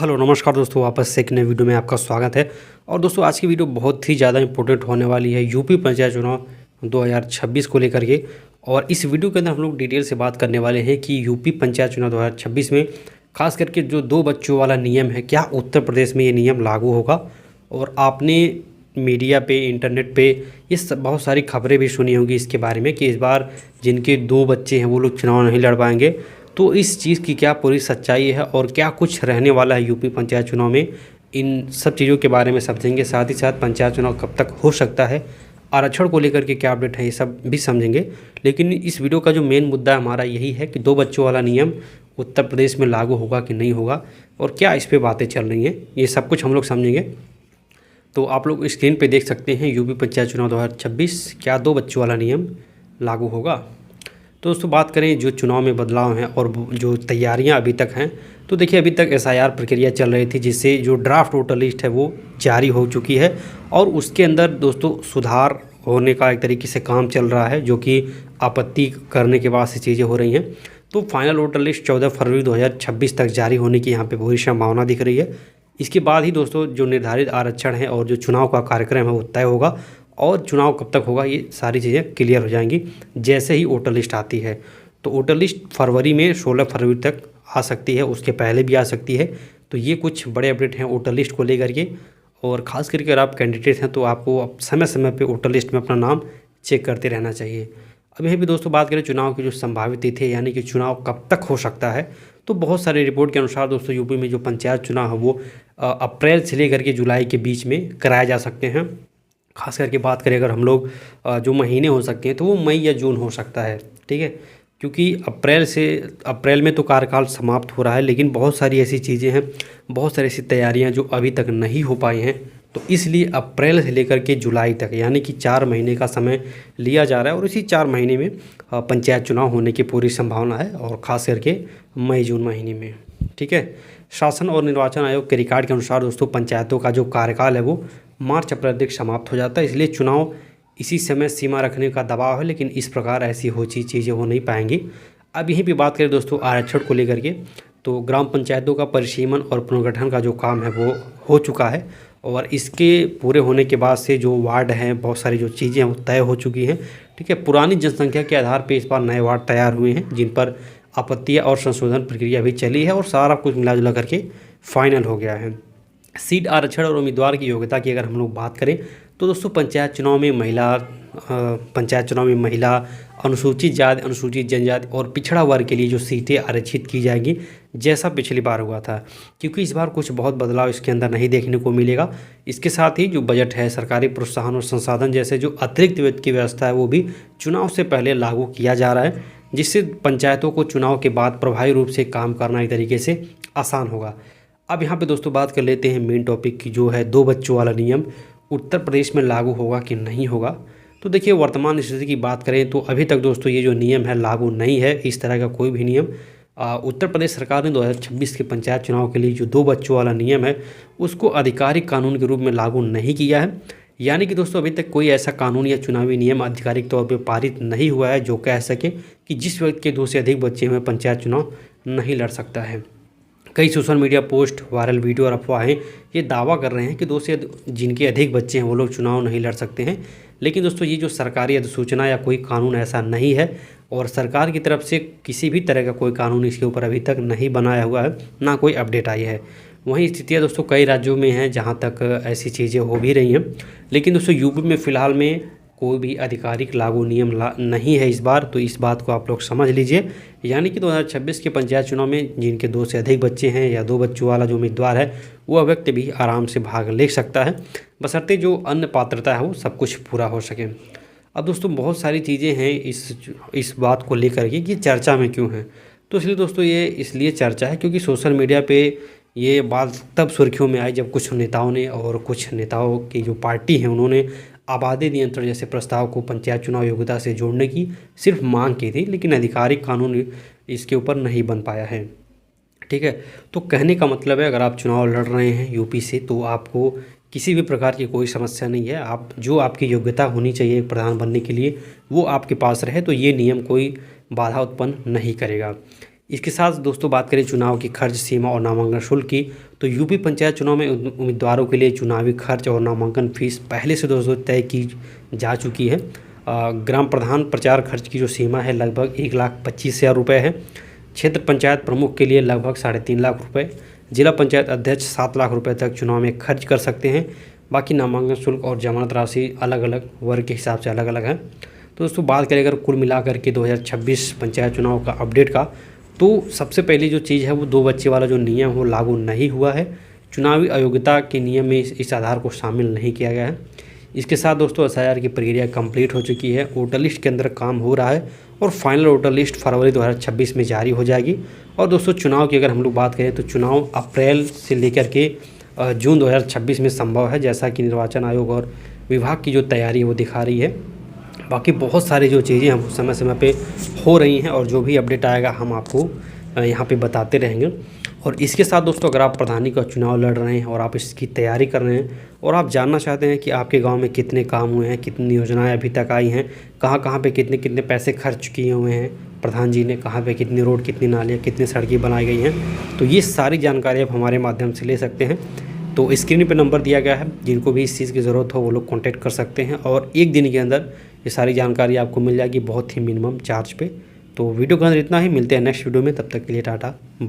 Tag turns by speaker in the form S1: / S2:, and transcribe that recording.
S1: Hello नमस्कार दोस्तों, वापस से एक नए वीडियो में आपका स्वागत है। और दोस्तों आज की वीडियो बहुत ही ज़्यादा इंपॉर्टेंट होने वाली है यूपी पंचायत चुनाव 2026 को लेकर के। और इस वीडियो के अंदर हम लोग डिटेल से बात करने वाले हैं कि यूपी पंचायत चुनाव 2026 में खास करके जो 2 बच्चों वाला नियम है, क्या उत्तर प्रदेश में ये नियम लागू होगा। और आपने मीडिया पे, इंटरनेट पे ये सब बहुत सारी खबरें भी सुनी होंगी इसके बारे में कि इस बार जिनके 2 बच्चे हैं वो लोग चुनाव नहीं लड़ पाएंगे। तो इस चीज़ की क्या पूरी सच्चाई है और क्या कुछ रहने वाला है यूपी पंचायत चुनाव में, इन सब चीज़ों के बारे में समझेंगे। साथ ही साथ पंचायत चुनाव कब तक हो सकता है, आरक्षण को लेकर के क्या अपडेट है, ये सब भी समझेंगे। लेकिन इस वीडियो का जो मेन मुद्दा हमारा यही है कि 2 बच्चों वाला नियम उत्तर प्रदेश में लागू होगा कि नहीं होगा और क्या इस पर बातें चल रही हैं, ये सब कुछ हम लोग समझेंगे। तो आप लोग स्क्रीन पे देख सकते हैं यूपी पंचायत चुनाव 2026, क्या 2 बच्चों वाला नियम लागू होगा। तो दोस्तों बात करें जो चुनाव में बदलाव हैं और जो तैयारियां अभी तक हैं, तो देखिए अभी तक एसआईआर प्रक्रिया चल रही थी, जिससे जो ड्राफ्ट वोटर लिस्ट है वो जारी हो चुकी है और उसके अंदर दोस्तों सुधार होने का एक तरीके से काम चल रहा है, जो कि आपत्ति करने के बाद से चीज़ें हो रही हैं। तो फाइनल वोटर लिस्ट 14 फरवरी 2026 तक जारी होने की यहाँ पे पूरी संभावना दिख रही है। इसके बाद ही दोस्तों जो निर्धारित आरक्षण है और जो चुनाव का कार्यक्रम है वो तय होगा और चुनाव कब तक होगा ये सारी चीज़ें क्लियर हो जाएंगी जैसे ही वोटर लिस्ट आती है। तो वोटर लिस्ट फरवरी में 16 फरवरी तक आ सकती है, उसके पहले भी आ सकती है। तो ये कुछ बड़े अपडेट हैं वोटर लिस्ट को लेकर के। और ख़ास करके अगर आप कैंडिडेट हैं तो आपको अब समय समय पे वोटर लिस्ट में अपना नाम चेक करते रहना चाहिए। अब यहीं भी दोस्तों बात करें चुनाव की जो संभावित तिथि, यानी कि चुनाव कब तक हो सकता है, तो बहुत सारे रिपोर्ट के अनुसार दोस्तों यूपी में जो पंचायत चुनाव है वो अप्रैल से लेकर के जुलाई के बीच में कराए जा सकते हैं। खास करके बात करें अगर हम लोग जो महीने हो सकते हैं तो वो मई या जून हो सकता है, ठीक है। क्योंकि अप्रैल में तो कार्यकाल समाप्त हो रहा है, लेकिन बहुत सारी ऐसी चीज़ें हैं, बहुत सारी ऐसी तैयारियां जो अभी तक नहीं हो पाई हैं। तो इसलिए अप्रैल से लेकर के जुलाई तक यानी कि 4 महीने का समय लिया जा रहा है और इसी 4 महीने में पंचायत चुनाव होने की पूरी संभावना है, और ख़ास करके मई जून महीने में, ठीक है। शासन और निर्वाचन आयोग के रिकॉर्ड के अनुसार दोस्तों पंचायतों का जो कार्यकाल है वो मार्च अप्रैल तक समाप्त हो जाता है, इसलिए चुनाव इसी समय सीमा रखने का दबाव है। लेकिन इस प्रकार ऐसी हो चीज़ें हो नहीं पाएंगी। अब यहीं पे बात करें दोस्तों आरक्षण को लेकर के, तो ग्राम पंचायतों का परिसीमन और पुनर्गठन का जो काम है वो हो चुका है और इसके पूरे होने के बाद से जो वार्ड हैं, बहुत सारी जो चीज़ें हैं वो तय हो चुकी हैं, ठीक है। पुरानी जनसंख्या के आधार पर इस बार नए वार्ड तैयार हुए हैं, जिन पर आपत्तियाँ और संशोधन प्रक्रिया भी चली है और सारा कुछ मिला जुला करके फाइनल हो गया है। सीट आरक्षण और उम्मीदवार की योग्यता की अगर हम लोग बात करें तो दोस्तों पंचायत चुनाव में महिला, अनुसूचित जाति, अनुसूचित जनजाति और पिछड़ा वर्ग के लिए जो सीटें आरक्षित की जाएंगी, जैसा पिछली बार हुआ था। क्योंकि इस बार कुछ बहुत बदलाव इसके अंदर नहीं देखने को मिलेगा। इसके साथ ही जो बजट है, सरकारी प्रोत्साहन और संसाधन जैसे जो अतिरिक्त वित्त की व्यवस्था है वो भी चुनाव से पहले लागू किया जा रहा है, जिससे पंचायतों को चुनाव के बाद प्रभावी रूप से काम करना एक तरीके से आसान होगा। अब यहाँ पे दोस्तों बात कर लेते हैं मेन टॉपिक की, जो है 2 बच्चों वाला नियम उत्तर प्रदेश में लागू होगा कि नहीं होगा। तो देखिए वर्तमान स्थिति की बात करें तो अभी तक दोस्तों ये जो नियम है लागू नहीं है, इस तरह का कोई भी नियम। उत्तर प्रदेश सरकार ने 2026 के पंचायत चुनाव के लिए जो 2 बच्चों वाला नियम है उसको आधिकारिक कानून के रूप में लागू नहीं किया है। यानी कि दोस्तों अभी तक कोई ऐसा कानून या चुनावी नियम आधिकारिक तौर पर पारित नहीं हुआ है जो कह सके कि जिस व्यक्ति के 2 से अधिक बच्चे हुए पंचायत चुनाव नहीं लड़ सकता है। कई social media post, viral video और अफवाहें ये दावा कर रहे हैं कि 2 से जिनके अधिक बच्चे हैं वो लोग चुनाव नहीं लड़ सकते हैं। लेकिन दोस्तों ये जो सरकारी अधिसूचना या कोई कानून ऐसा नहीं है और सरकार की तरफ से किसी भी तरह का कोई कानून इसके ऊपर अभी तक नहीं बनाया हुआ है, ना कोई अपडेट आई है। वहीं स्थितियाँ दोस्तों कई राज्यों में हैं जहाँ तक ऐसी चीज़ें हो भी रही हैं। लेकिन दोस्तों यूपी में फ़िलहाल में कोई भी आधिकारिक लागू नियम नहीं है इस बार, तो इस बात को आप लोग समझ लीजिए। यानी कि 2026 के पंचायत चुनाव में जिनके 2 से अधिक बच्चे हैं या 2 बच्चों वाला जो उम्मीदवार है वो व्यक्ति भी आराम से भाग ले सकता है, बशर्ते जो अन्य पात्रता है वो सब कुछ पूरा हो सके। अब दोस्तों बहुत सारी चीज़ें हैं इस बात को लेकर के कि चर्चा में क्यों है। तो इसलिए दोस्तों ये इसलिए चर्चा है क्योंकि सोशल मीडिया पे ये बात तब सुर्खियों में आई जब कुछ नेताओं ने और कुछ नेताओं की जो पार्टी है उन्होंने आबादी नियंत्रण जैसे प्रस्ताव को पंचायत चुनाव योग्यता से जोड़ने की सिर्फ मांग की थी, लेकिन आधिकारिक कानून इसके ऊपर नहीं बन पाया है, ठीक है। तो कहने का मतलब है अगर आप चुनाव लड़ रहे हैं यूपी से तो आपको किसी भी प्रकार की कोई समस्या नहीं है। आप जो आपकी योग्यता होनी चाहिए प्रधान बनने के लिए वो आपके पास रहे तो ये नियम कोई बाधा उत्पन्न नहीं करेगा। इसके साथ दोस्तों बात करें चुनाव की खर्च सीमा और नामांकन शुल्क की, तो यूपी पंचायत चुनाव में उम्मीदवारों के लिए चुनावी खर्च और नामांकन फीस पहले से दोस्तों तय की जा चुकी है। ग्राम प्रधान प्रचार खर्च की जो सीमा है लगभग 1,25,000 रुपये है। क्षेत्र पंचायत प्रमुख के लिए लगभग 3.5 लाख रुपये। जिला पंचायत अध्यक्ष 7 लाख रुपये तक चुनाव में खर्च कर सकते हैं। बाकी नामांकन शुल्क और जमानत राशि अलग अलग वर्ग के हिसाब से अलग अलग है। तो दोस्तों बात करें अगर कुल मिलाकर के 2026 पंचायत चुनाव का अपडेट का, तो सबसे पहली जो चीज़ है वो 2 बच्चे वाला जो नियम वो लागू नहीं हुआ है। चुनावी अयोग्यता के नियम में इस आधार को शामिल नहीं किया गया है। इसके साथ दोस्तों SIR की प्रक्रिया कंप्लीट हो चुकी है। वोटर लिस्ट के अंदर काम हो रहा है और फाइनल वोटर लिस्ट फरवरी 2026 में जारी हो जाएगी। और दोस्तों चुनाव की अगर हम लोग बात करें तो चुनाव अप्रैल से लेकर के जून 2026 में संभव है, जैसा कि निर्वाचन आयोग और विभाग की जो तैयारी वो दिखा रही है। बाकी बहुत सारी जो चीज़ें हम समय समय पे हो रही हैं और जो भी अपडेट आएगा हम आपको यहाँ पे बताते रहेंगे। और इसके साथ दोस्तों अगर आप प्रधानी का चुनाव लड़ रहे हैं और आप इसकी तैयारी कर रहे हैं और आप जानना चाहते हैं कि आपके गांव में कितने काम हुए हैं, कितनी योजनाएं अभी तक आई हैं, कहाँ पे कितने कितने पैसे खर्च किए हुए हैं प्रधान जी ने, कहाँ पे कितनी रोड, कितनी नालियाँ, कितनी सड़कें बनाई गई हैं, तो ये सारी जानकारी आप हमारे माध्यम से ले सकते हैं। तो स्क्रीन पे नंबर दिया गया है, जिनको भी इस चीज़ की ज़रूरत हो वो लोग कॉन्टैक्ट कर सकते हैं और 1 दिन के अंदर ये सारी जानकारी आपको मिल जाएगी बहुत ही मिनिमम चार्ज पे। तो वीडियो के अंदर इतना ही, मिलते हैं नेक्स्ट वीडियो में, तब तक के लिए टाटा बाय।